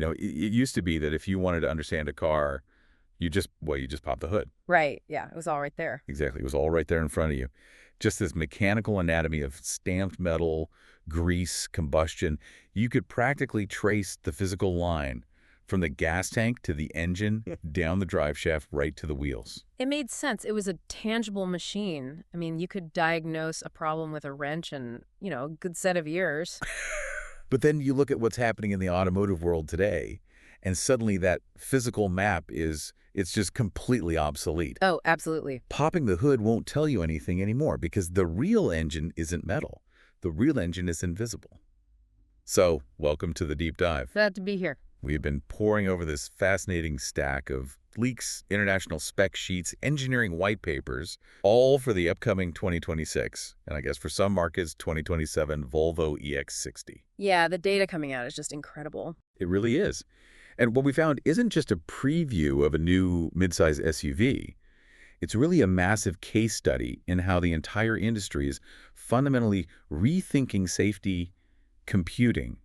It used to be that if you wanted to understand a car, you just pop the hood. Right. Yeah, it was all right there. Exactly. It was all right there in front of you. Just this mechanical anatomy of stamped metal, grease, combustion. You could practically trace the physical line from the gas tank to the engine, down the drive shaft, right to the wheels. It made sense. It was a tangible machine. I mean, you could diagnose a problem with a wrench in, a good set of years. But then you look at what's happening in the automotive world today, and suddenly that physical map it's just completely obsolete. Oh, absolutely. Popping the hood won't tell you anything anymore because the real engine isn't metal. The real engine is invisible. So, welcome to the deep dive. Glad to be here. We've been poring over this fascinating stack of leaks, international spec sheets, engineering white papers, all for the upcoming 2026, and I guess for some markets, 2027 Volvo EX60. Yeah, the data coming out is just incredible. It really is. And what we found isn't just a preview of a new midsize SUV. It's really a massive case study in how the entire industry is fundamentally rethinking safety, computing,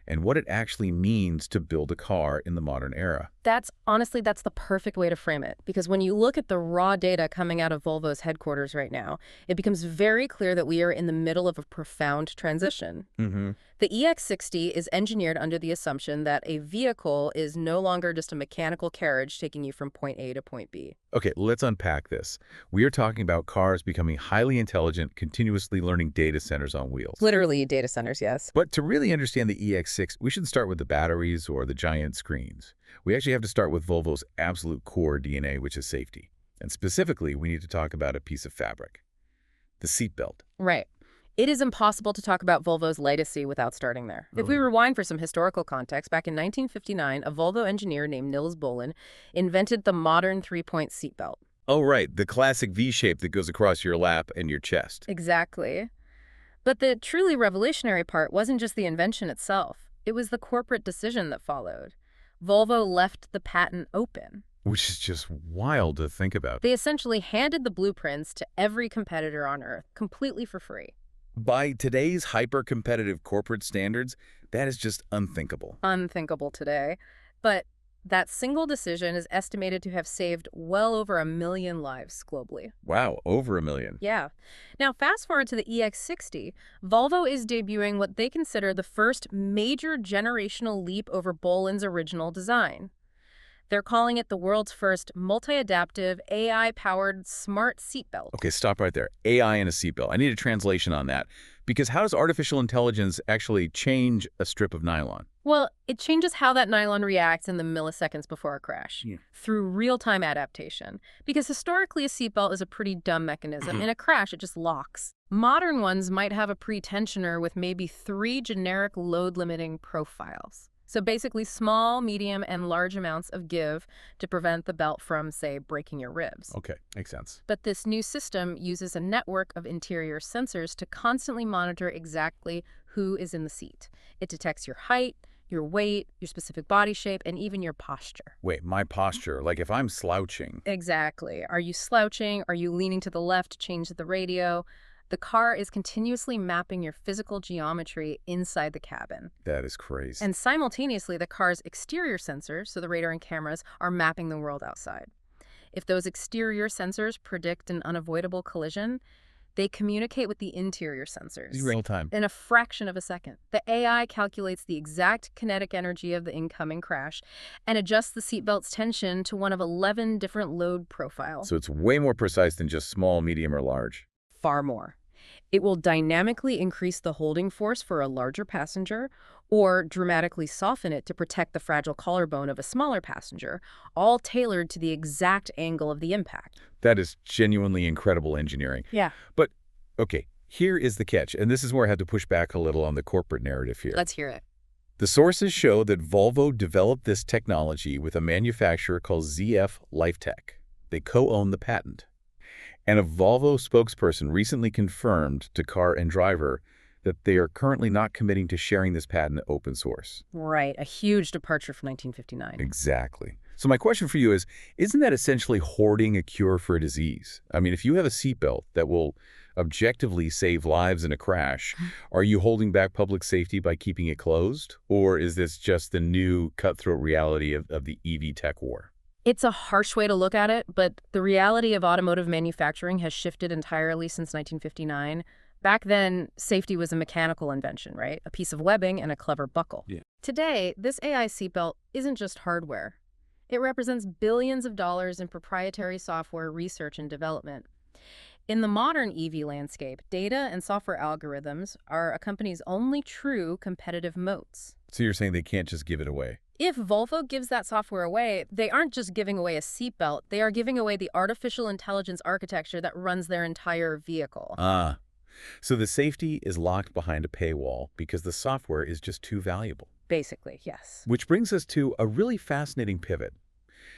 and what it actually means to build a car in the modern era. That's the perfect way to frame it. Because when you look at the raw data coming out of Volvo's headquarters right now, it becomes very clear that we are in the middle of a profound transition. The EX60 is engineered under the assumption that a vehicle is no longer just a mechanical carriage taking you from point A to point B. Okay, let's unpack this. We are talking about cars becoming highly intelligent, continuously learning data centers on wheels. Literally data centers, yes. But to really understand the EX6, we should start with the batteries or the giant screens. We actually have to start with Volvo's absolute core DNA, which is safety. And specifically, we need to talk about a piece of fabric, the seatbelt. Right. It is impossible to talk about Volvo's legacy without starting there. If we rewind for some historical context, back in 1959, a Volvo engineer named Nils Bohlin invented the modern three-point seatbelt. Oh, right, the classic V-shape that goes across your lap and your chest. Exactly. But the truly revolutionary part wasn't just the invention itself. It was the corporate decision that followed. Volvo left the patent open. Which is just wild to think about. They essentially handed the blueprints to every competitor on Earth, completely for free. By today's hyper-competitive corporate standards, that is just unthinkable. Unthinkable today. But that single decision is estimated to have saved well over 1 million lives globally. Wow, over 1 million. Yeah. Now, fast forward to the EX60, Volvo is debuting what they consider the first major generational leap over Bohlin's original design. They're calling it the world's first multi-adaptive, AI-powered smart seatbelt. Okay, stop right there. AI in a seatbelt. I need a translation on that. Because how does artificial intelligence actually change a strip of nylon? Well, it changes how that nylon reacts in the milliseconds before a crash through real-time adaptation. Because historically, a seatbelt is a pretty dumb mechanism. In a crash, it just locks. Modern ones might have a pre-tensioner with maybe 3 generic load-limiting profiles. So basically small, medium, and large amounts of give to prevent the belt from, say, breaking your ribs. Okay, makes sense. But this new system uses a network of interior sensors to constantly monitor exactly who is in the seat. It detects your height, your weight, your specific body shape, and even your posture. Wait, my posture? Like if I'm slouching? Exactly. Are you slouching? Are you leaning to the left to change the radio? The car is continuously mapping your physical geometry inside the cabin. That is crazy. And simultaneously, the car's exterior sensors, so the radar and cameras, are mapping the world outside. If those exterior sensors predict an unavoidable collision, they communicate with the interior sensors. Real time. In a fraction of a second. The AI calculates the exact kinetic energy of the incoming crash and adjusts the seatbelt's tension to one of 11 different load profiles. So it's way more precise than just small, medium, or large. Far more. It will dynamically increase the holding force for a larger passenger or dramatically soften it to protect the fragile collarbone of a smaller passenger, all tailored to the exact angle of the impact. That is genuinely incredible engineering. Yeah. But, okay, here is the catch, and this is where I had to push back a little on the corporate narrative here. Let's hear it. The sources show that Volvo developed this technology with a manufacturer called ZF Lifetech. They co-own the patent. And a Volvo spokesperson recently confirmed to Car and Driver that they are currently not committing to sharing this patent open source. Right, a huge departure from 1959. Exactly. So my question for you is, isn't that essentially hoarding a cure for a disease? I mean, if you have a seatbelt that will objectively save lives in a crash, are you holding back public safety by keeping it closed? Or is this just the new cutthroat reality of the EV tech war? It's a harsh way to look at it, but the reality of automotive manufacturing has shifted entirely since 1959. Back then, safety was a mechanical invention, right? A piece of webbing and a clever buckle. Yeah. Today, this AI seatbelt isn't just hardware. It represents billions of dollars in proprietary software research and development. In the modern EV landscape, data and software algorithms are a company's only true competitive moats. So you're saying they can't just give it away? If Volvo gives that software away, they aren't just giving away a seatbelt, they are giving away the artificial intelligence architecture that runs their entire vehicle. Ah, so the safety is locked behind a paywall because the software is just too valuable. Basically, yes. Which brings us to a really fascinating pivot.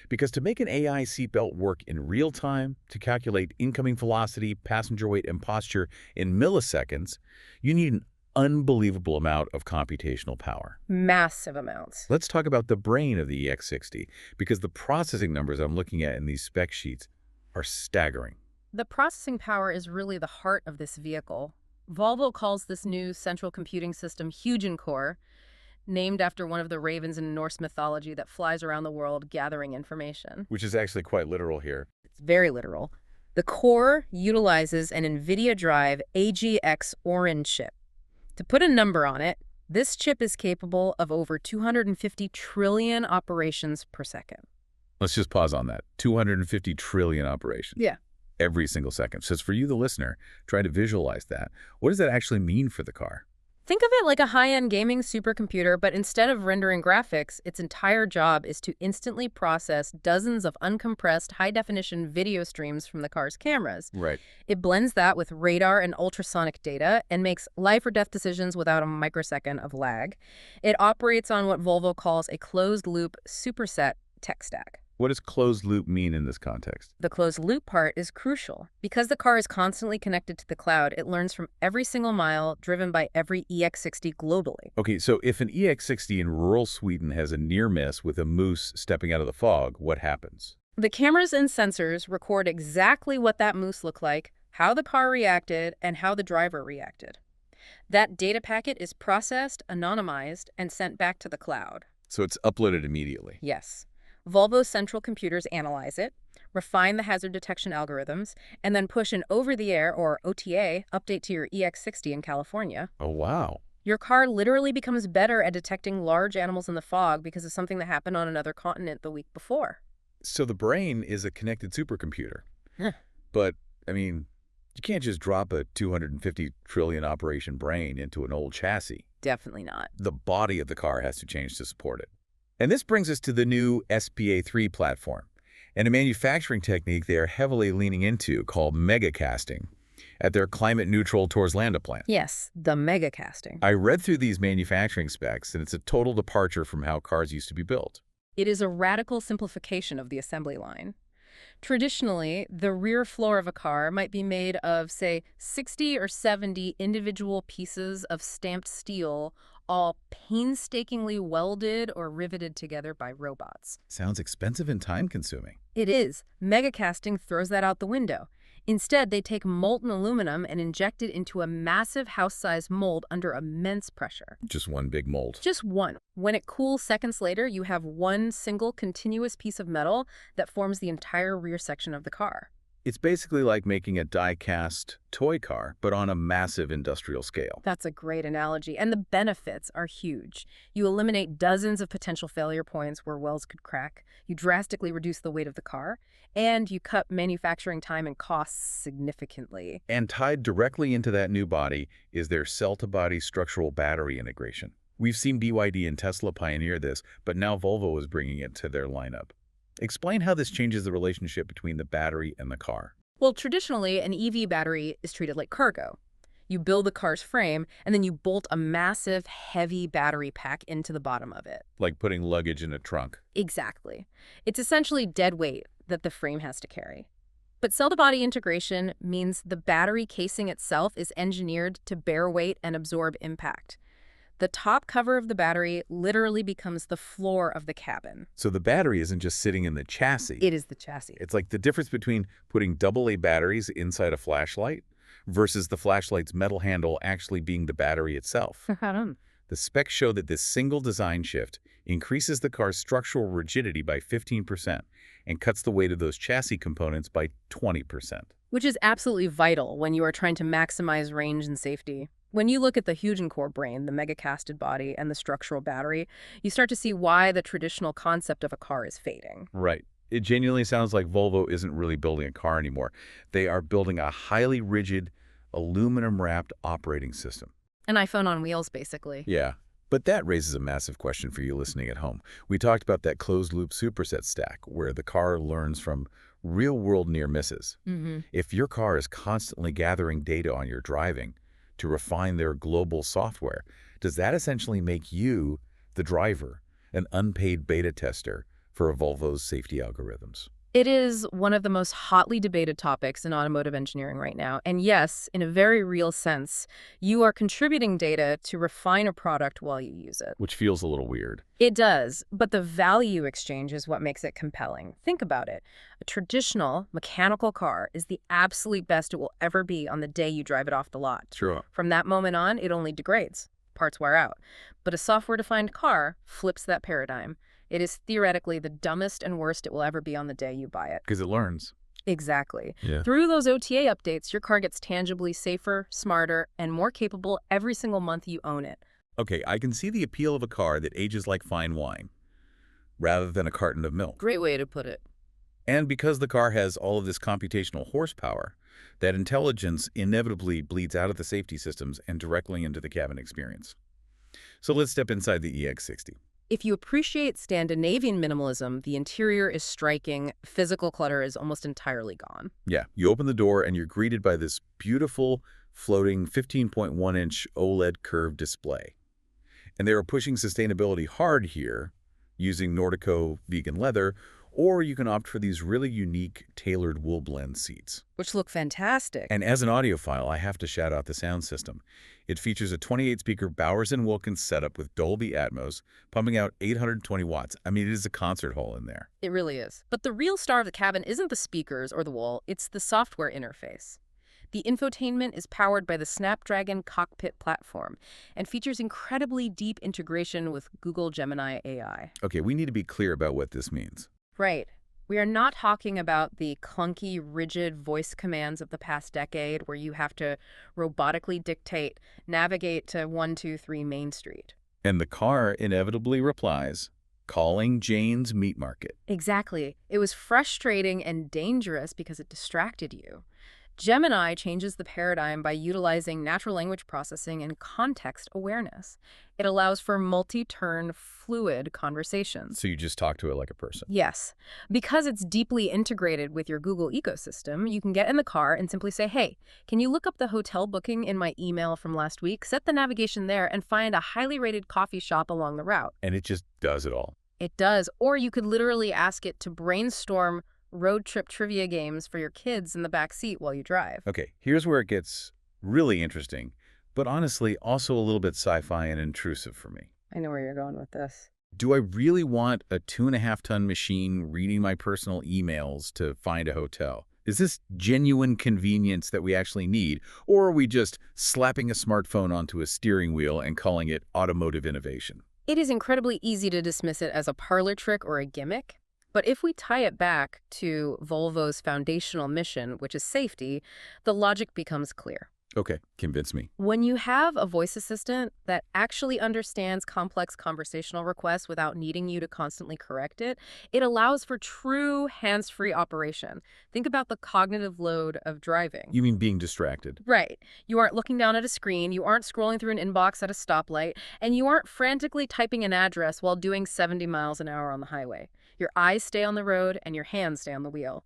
Because to make an AI seatbelt work in real time, to calculate incoming velocity, passenger weight, and posture in milliseconds, you need an unbelievable amount of computational power. Massive amounts. Let's talk about the brain of the EX60, because the processing numbers I'm looking at in these spec sheets are staggering. The processing power is really the heart of this vehicle. Volvo calls this new central computing system Hugen Core, named after one of the ravens in Norse mythology that flies around the world gathering information. Which is actually quite literal here. It's very literal. The core utilizes an NVIDIA Drive AGX Orin chip. To put a number on it, this chip is capable of over 250 trillion operations per second. Let's just pause on that. 250 trillion operations. Yeah. Every single second. So for you, the listener, try to visualize that. What does that actually mean for the car? Think of it like a high-end gaming supercomputer, but instead of rendering graphics, its entire job is to instantly process dozens of uncompressed, high-definition video streams from the car's cameras. Right. It blends that with radar and ultrasonic data and makes life-or-death decisions without a microsecond of lag. It operates on what Volvo calls a closed-loop superset tech stack. What does closed loop mean in this context? The closed loop part is crucial. Because the car is constantly connected to the cloud, it learns from every single mile driven by every EX60 globally. Okay, so if an EX60 in rural Sweden has a near miss with a moose stepping out of the fog, what happens? The cameras and sensors record exactly what that moose looked like, how the car reacted, and how the driver reacted. That data packet is processed, anonymized, and sent back to the cloud. So it's uploaded immediately. Yes. Volvo's central computers analyze it, refine the hazard detection algorithms, and then push an over-the-air, or OTA, update to your EX60 in California. Oh, wow. Your car literally becomes better at detecting large animals in the fog because of something that happened on another continent the week before. So the brain is a connected supercomputer. Huh. But, I mean, you can't just drop a 250 trillion operation brain into an old chassis. Definitely not. The body of the car has to change to support it. And this brings us to the new SPA3 platform, and a manufacturing technique they are heavily leaning into called megacasting at their climate-neutral Torslanda plant. Yes, the mega casting. I read through these manufacturing specs, and it's a total departure from how cars used to be built. It is a radical simplification of the assembly line. Traditionally, the rear floor of a car might be made of, say, 60 or 70 individual pieces of stamped steel, all painstakingly welded or riveted together by robots. Sounds expensive and time-consuming. It is. Megacasting throws that out the window. Instead, they take molten aluminum and inject it into a massive house-sized mold under immense pressure. Just one big mold. Just one. When it cools seconds later, you have one single continuous piece of metal that forms the entire rear section of the car. It's basically like making a die-cast toy car, but on a massive industrial scale. That's a great analogy, and the benefits are huge. You eliminate dozens of potential failure points where welds could crack, you drastically reduce the weight of the car, and you cut manufacturing time and costs significantly. And tied directly into that new body is their cell-to-body structural battery integration. We've seen BYD and Tesla pioneer this, but now Volvo is bringing it to their lineup. Explain how this changes the relationship between the battery and the car. Well, traditionally, an EV battery is treated like cargo. You build the car's frame, and then you bolt a massive, heavy battery pack into the bottom of it. Like putting luggage in a trunk. Exactly. It's essentially dead weight that the frame has to carry. But cell-to-body integration means the battery casing itself is engineered to bear weight and absorb impact. The top cover of the battery literally becomes the floor of the cabin. So the battery isn't just sitting in the chassis. It is the chassis. It's like the difference between putting AA batteries inside a flashlight versus the flashlight's metal handle actually being the battery itself. The specs show that this single design shift increases the car's structural rigidity by 15% and cuts the weight of those chassis components by 20%. Which is absolutely vital when you are trying to maximize range and safety. When you look at the Hugen core brain, the mega-casted body, and the structural battery, you start to see why the traditional concept of a car is fading. Right. It genuinely sounds like Volvo isn't really building a car anymore. They are building a highly rigid, aluminum-wrapped operating system. An iPhone on wheels, basically. Yeah. But that raises a massive question for you listening at home. We talked about that closed-loop superset stack, where the car learns from real-world near misses. If your car is constantly gathering data on your driving to refine their global software, does that essentially make you, the driver, an unpaid beta tester for Volvo's safety algorithms? It is one of the most hotly debated topics in automotive engineering right now. And yes, in a very real sense, you are contributing data to refine a product while you use it. Which feels a little weird. It does, but the value exchange is what makes it compelling. Think about it. A traditional mechanical car is the absolute best it will ever be on the day you drive it off the lot. Sure. From that moment on, it only degrades. Parts wear out. But a software-defined car flips that paradigm. It is theoretically the dumbest and worst it will ever be on the day you buy it. Because it learns. Exactly. Yeah. Through those OTA updates, your car gets tangibly safer, smarter, and more capable every single month you own it. Okay, I can see the appeal of a car that ages like fine wine, rather than a carton of milk. Great way to put it. And because the car has all of this computational horsepower, that intelligence inevitably bleeds out of the safety systems and directly into the cabin experience. So let's step inside the EX60. If you appreciate Scandinavian minimalism, the interior is striking, physical clutter is almost entirely gone. Yeah, you open the door and you're greeted by this beautiful, floating 15.1-inch OLED curved display. And they are pushing sustainability hard here, using Nordico vegan leather, or you can opt for these really unique tailored wool blend seats. Which look fantastic. And as an audiophile, I have to shout out the sound system. It features a 28-speaker Bowers & Wilkins setup with Dolby Atmos, pumping out 820 watts. I mean, it is a concert hall in there. It really is. But the real star of the cabin isn't the speakers or the wall, it's the software interface. The infotainment is powered by the Snapdragon Cockpit platform and features incredibly deep integration with Google Gemini AI. Okay, we need to be clear about what this means. Right. We are not talking about the clunky, rigid voice commands of the past decade where you have to robotically dictate, navigate to 123 Main Street. And the car inevitably replies, calling Jane's Meat Market. Exactly. It was frustrating and dangerous because it distracted you. Gemini changes the paradigm by utilizing natural language processing and context awareness. It allows for multi-turn, fluid conversations. So you just talk to it like a person. Yes. Because it's deeply integrated with your Google ecosystem, you can get in the car and simply say, hey, can you look up the hotel booking in my email from last week, set the navigation there, and find a highly rated coffee shop along the route? And it just does it all. It does. Or you could literally ask it to brainstorm road trip trivia games for your kids in the back seat while you drive. Okay, here's where it gets really interesting, but honestly also a little bit sci-fi and intrusive for me. I know where you're going with this. Do I really want a 2.5-ton machine reading my personal emails to find a hotel? Is this genuine convenience that we actually need, or are we just slapping a smartphone onto a steering wheel and calling it automotive innovation? It is incredibly easy to dismiss it as a parlor trick or a gimmick. But if we tie it back to Volvo's foundational mission, which is safety, the logic becomes clear. Okay, convince me. When you have a voice assistant that actually understands complex conversational requests without needing you to constantly correct it, it allows for true hands-free operation. Think about the cognitive load of driving. You mean being distracted? Right. You aren't looking down at a screen, you aren't scrolling through an inbox at a stoplight, and you aren't frantically typing an address while doing 70 miles an hour on the highway. Your eyes stay on the road and your hands stay on the wheel.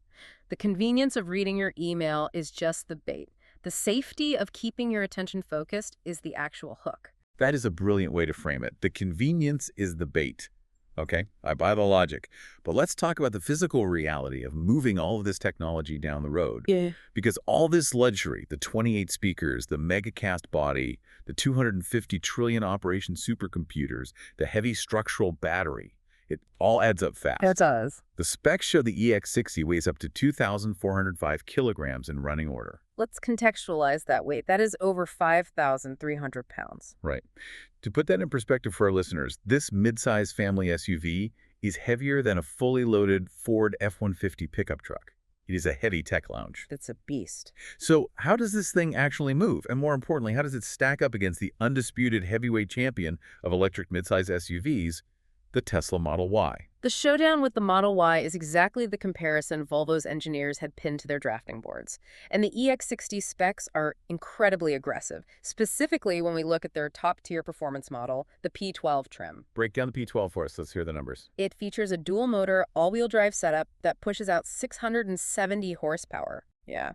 The convenience of reading your email is just the bait. The safety of keeping your attention focused is the actual hook. That is a brilliant way to frame it. The convenience is the bait. Okay, I buy the logic. But let's talk about the physical reality of moving all of this technology down the road. Yeah. Because all this luxury, the 28 speakers, the mega-cast body, the 250 trillion operation supercomputers, the heavy structural battery, it all adds up fast. It does. The specs show the EX60 weighs up to 2,405 kilograms in running order. Let's contextualize that weight. That is over 5,300 pounds. Right. To put that in perspective for our listeners, this midsize family SUV is heavier than a fully loaded Ford F-150 pickup truck. It is a heavy tech lounge. That's a beast. So how does this thing actually move? And more importantly, how does it stack up against the undisputed heavyweight champion of electric midsize SUVs, the Tesla Model Y? The showdown with the Model Y is exactly the comparison Volvo's engineers had pinned to their drafting boards. And the EX60 specs are incredibly aggressive, specifically when we look at their top-tier performance model, the P12 trim. Break down the P12 for us. Let's hear the numbers. It features a dual-motor, all-wheel drive setup that pushes out 670 horsepower. Yeah.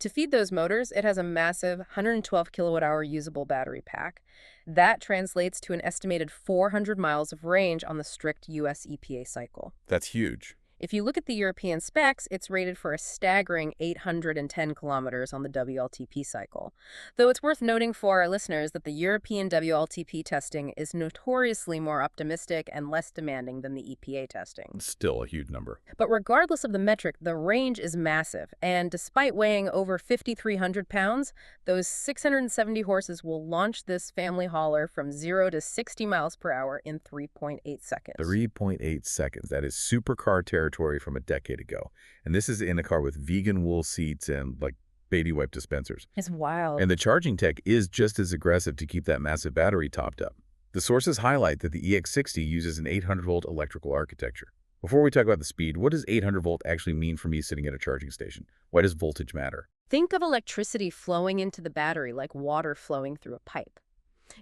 To feed those motors, it has a massive 112 kilowatt-hour usable battery pack. That translates to an estimated 400 miles of range on the strict US EPA cycle. That's huge. If you look at the European specs, it's rated for a staggering 810 kilometers on the WLTP cycle. Though it's worth noting for our listeners that the European WLTP testing is notoriously more optimistic and less demanding than the EPA testing. Still a huge number. But regardless of the metric, the range is massive, and despite weighing over 5,300 pounds, those 670 horses will launch this family hauler from 0 to 60 miles per hour in 3.8 seconds. 3.8 seconds. That is supercar territory from a decade ago. And this is in a car with vegan wool seats and like baby wipe dispensers. It's wild. And the charging tech is just as aggressive to keep that massive battery topped up. The sources highlight that the EX60 uses an 800-volt electrical architecture. Before we talk about the speed, what does 800-volt actually mean for me sitting at a charging station? Why does voltage matter? Think of electricity flowing into the battery like water flowing through a pipe.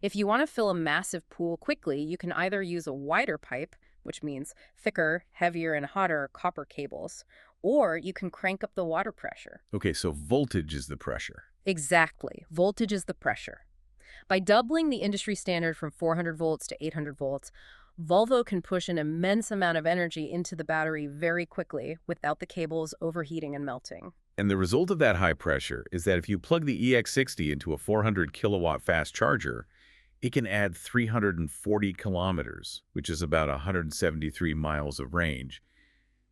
If you want to fill a massive pool quickly, you can either use a wider pipe, which means thicker, heavier, and hotter copper cables, or you can crank up the water pressure. Okay, so voltage is the pressure. Exactly. Voltage is the pressure. By doubling the industry standard from 400 volts to 800 volts, Volvo can push an immense amount of energy into the battery very quickly without the cables overheating and melting. And the result of that high pressure is that if you plug the EX60 into a 400 kilowatt fast charger, it can add 340 kilometers, which is about 173 miles of range,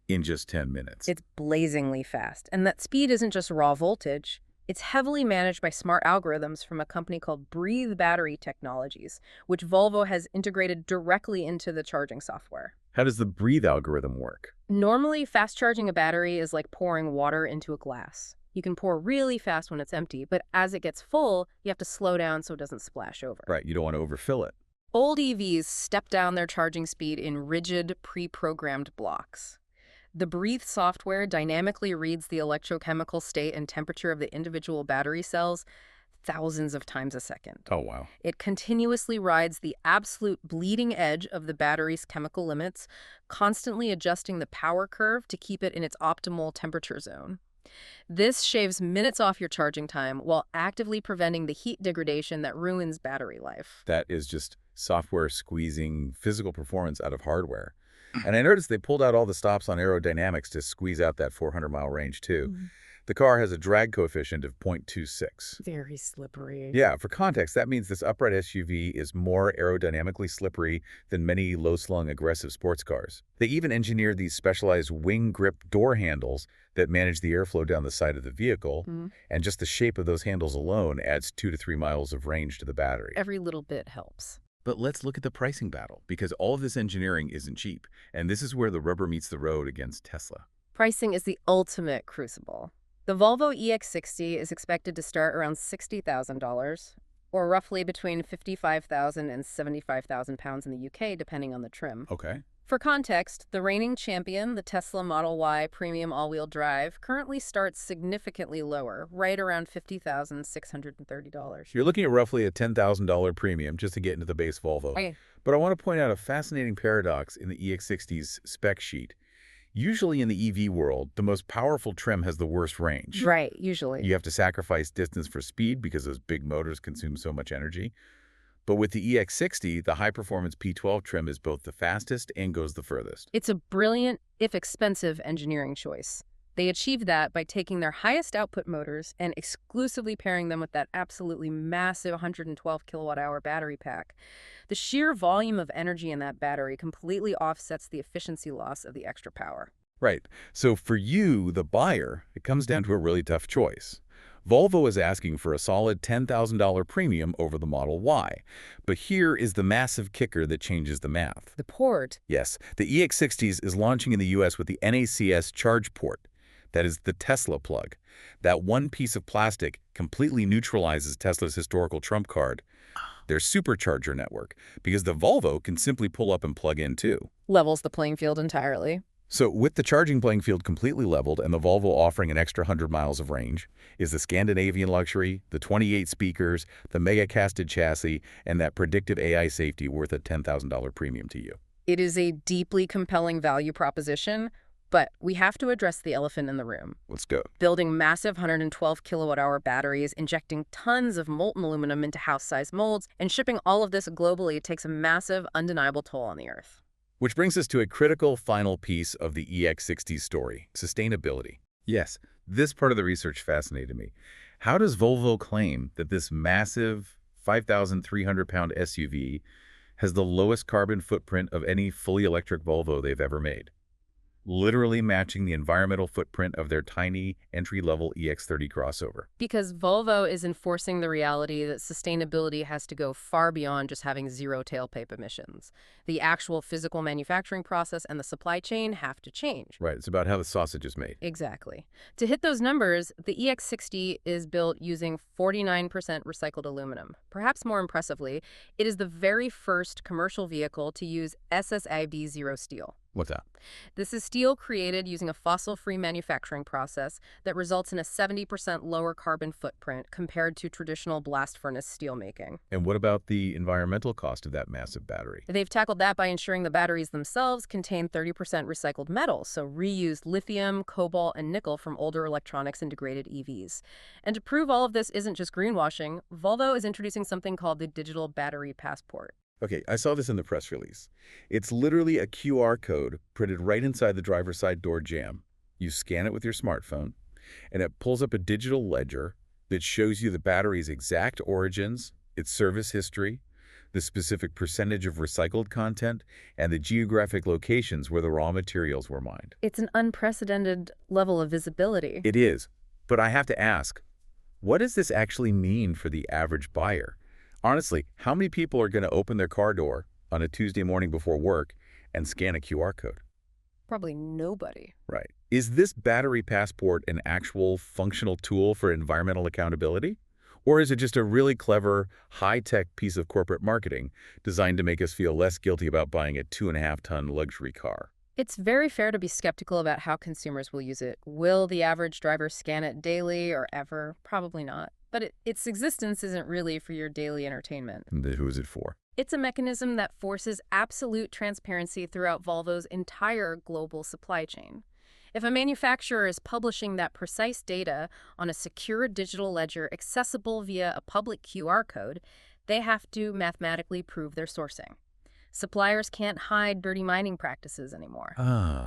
in just 10 minutes. It's blazingly fast. And that speed isn't just raw voltage. It's heavily managed by smart algorithms from a company called Breathe Battery Technologies, which Volvo has integrated directly into the charging software. How does the Breathe algorithm work? Normally, fast charging a battery is like pouring water into a glass. You can pour really fast when it's empty, but as it gets full, you have to slow down so it doesn't splash over. Right, you don't want to overfill it. Old EVs step down their charging speed in rigid, pre-programmed blocks. The Breathe software dynamically reads the electrochemical state and temperature of the individual battery cells thousands of times a second. Oh, wow. It continuously rides the absolute bleeding edge of the battery's chemical limits, constantly adjusting the power curve to keep it in its optimal temperature zone. This shaves minutes off your charging time while actively preventing the heat degradation that ruins battery life. That is just software squeezing physical performance out of hardware. And I noticed they pulled out all the stops on aerodynamics to squeeze out that 400-mile range, too. The car has a drag coefficient of 0.26. Very slippery. Yeah, for context, that means this upright SUV is more aerodynamically slippery than many low-slung aggressive sports cars. They even engineered these specialized wing grip door handles that manage the airflow down the side of the vehicle, and just the shape of those handles alone adds 2 to 3 miles of range to the battery. Every little bit helps. But let's look at the pricing battle, because all of this engineering isn't cheap, and this is where the rubber meets the road against Tesla. Pricing is the ultimate crucible. The Volvo EX60 is expected to start around $60,000, or roughly between 55,000 and 75,000 pounds in the UK, depending on the trim. Okay. For context, the reigning champion, the Tesla Model Y Premium All-Wheel Drive, currently starts significantly lower, right around $50,630. You're looking at roughly a $10,000 premium just to get into the base Volvo. Okay. But I want to point out a fascinating paradox in the EX60's spec sheet. Usually in the EV world, the most powerful trim has the worst range. Right, usually. You have to sacrifice distance for speed because those big motors consume so much energy. But with the EX60, the high-performance P12 trim is both the fastest and goes the furthest. It's a brilliant, if expensive, engineering choice. They achieved that by taking their highest output motors and exclusively pairing them with that absolutely massive 112 kilowatt-hour battery pack. The sheer volume of energy in that battery completely offsets the efficiency loss of the extra power. Right. So for you, the buyer, it comes down to a really tough choice. Volvo is asking for a solid $10,000 premium over the Model Y. But here is the massive kicker that changes the math. The port. Yes, the EX60 is launching in the US with the NACS charge port. That is the Tesla plug. That one piece of plastic completely neutralizes Tesla's historical trump card, their supercharger network, because the Volvo can simply pull up and plug in too. Levels the playing field entirely. So with the charging playing field completely leveled and the Volvo offering an extra 100 miles of range, is the Scandinavian luxury, the 28 speakers, the mega-casted chassis, and that predictive AI safety worth a $10,000 premium to you? It is a deeply compelling value proposition, but we have to address the elephant in the room. Let's go. Building massive 112 kilowatt-hour batteries, injecting tons of molten aluminum into house-sized molds, and shipping all of this globally takes a massive, undeniable toll on the Earth. Which brings us to a critical final piece of the EX60 story, sustainability. Yes, this part of the research fascinated me. How does Volvo claim that this massive 5,300-pound SUV has the lowest carbon footprint of any fully electric Volvo they've ever made, literally matching the environmental footprint of their tiny entry-level EX30 crossover? Because Volvo is enforcing the reality that sustainability has to go far beyond just having zero tailpipe emissions. The actual physical manufacturing process and the supply chain have to change. Right, it's about how the sausage is made. Exactly. To hit those numbers, the EX60 is built using 49% recycled aluminum. Perhaps more impressively, it is the very first commercial vehicle to use SSIB zero steel. What's that? This is steel created using a fossil-free manufacturing process that results in a 70% lower carbon footprint compared to traditional blast furnace steelmaking. And what about the environmental cost of that massive battery? They've tackled that by ensuring the batteries themselves contain 30% recycled metals, so reused lithium, cobalt, and nickel from older electronics-integrated EVs. And to prove all of this isn't just greenwashing, Volvo is introducing something called the Digital Battery Passport. Okay, I saw this in the press release. It's literally a QR code printed right inside the driver's side door jamb. You scan it with your smartphone, and it pulls up a digital ledger that shows you the battery's exact origins, its service history, the specific percentage of recycled content, and the geographic locations where the raw materials were mined. It's an unprecedented level of visibility. It is, but I have to ask, what does this actually mean for the average buyer? Honestly, how many people are going to open their car door on a Tuesday morning before work and scan a QR code? Probably nobody. Right. Is this battery passport an actual functional tool for environmental accountability? Or is it just a really clever, high-tech piece of corporate marketing designed to make us feel less guilty about buying a 2.5-ton luxury car? It's very fair to be skeptical about how consumers will use it. Will the average driver scan it daily or ever? Probably not. But its existence isn't really for your daily entertainment. And who is it for? It's a mechanism that forces absolute transparency throughout Volvo's entire global supply chain. If a manufacturer is publishing that precise data on a secure digital ledger accessible via a public QR code, they have to mathematically prove their sourcing. Suppliers can't hide dirty mining practices anymore.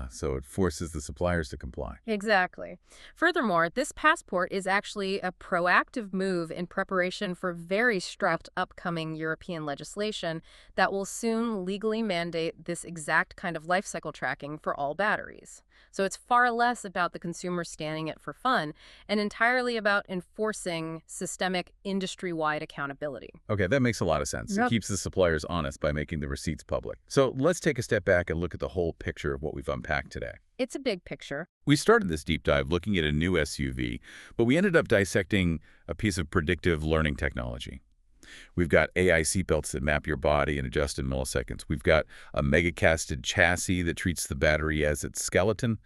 So it forces the suppliers to comply. Exactly. Furthermore, this passport is actually a proactive move in preparation for very strapped upcoming European legislation that will soon legally mandate this exact kind of life cycle tracking for all batteries. So it's far less about the consumer scanning it for fun and entirely about enforcing systemic industry-wide accountability. Okay, that makes a lot of sense. Yep. It keeps the suppliers honest by making the receipts public. So let's take a step back and look at the whole picture of what we've unpacked today. It's a big picture. We started this deep dive looking at a new SUV, but we ended up dissecting a piece of predictive learning technology. We've got AI seatbelts that map your body and adjust in milliseconds. We've got a mega-casted chassis that treats the battery as its skeleton.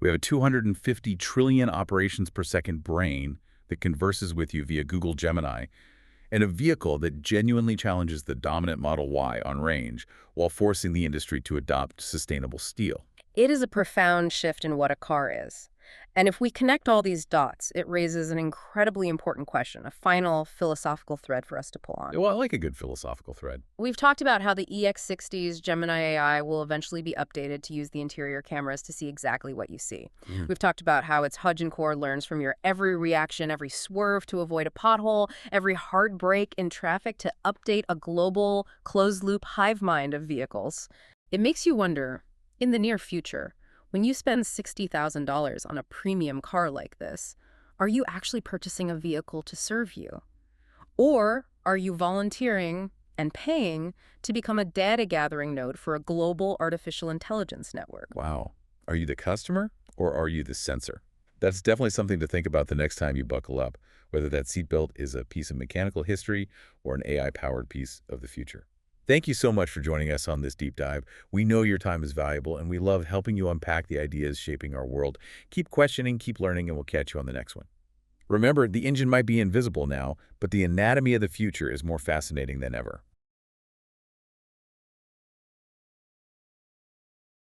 We have a 250 trillion operations per second brain that converses with you via Google Gemini, and a vehicle that genuinely challenges the dominant Model Y on range while forcing the industry to adopt sustainable steel. It is a profound shift in what a car is. And if we connect all these dots, it raises an incredibly important question, a final philosophical thread for us to pull on. Well, I like a good philosophical thread. We've talked about how the EX60's Gemini AI will eventually be updated to use the interior cameras to see exactly what you see. We've talked about how its Hudson Core learns from your every reaction, every swerve to avoid a pothole, every hard brake in traffic to update a global, closed-loop hive mind of vehicles. It makes you wonder, in the near future, when you spend $60,000 on a premium car like this, Are you actually purchasing a vehicle to serve you? Or are you volunteering and paying to become a data gathering node for a global artificial intelligence network? Wow. Are you the customer or are you the sensor? That's definitely something to think about the next time you buckle up, whether that seatbelt is a piece of mechanical history or an AI-powered piece of the future. Thank you so much for joining us on this deep dive. We know your time is valuable, and we love helping you unpack the ideas shaping our world. Keep questioning, keep learning, and we'll catch you on the next one. Remember, the engine might be invisible now, but the anatomy of the future is more fascinating than ever.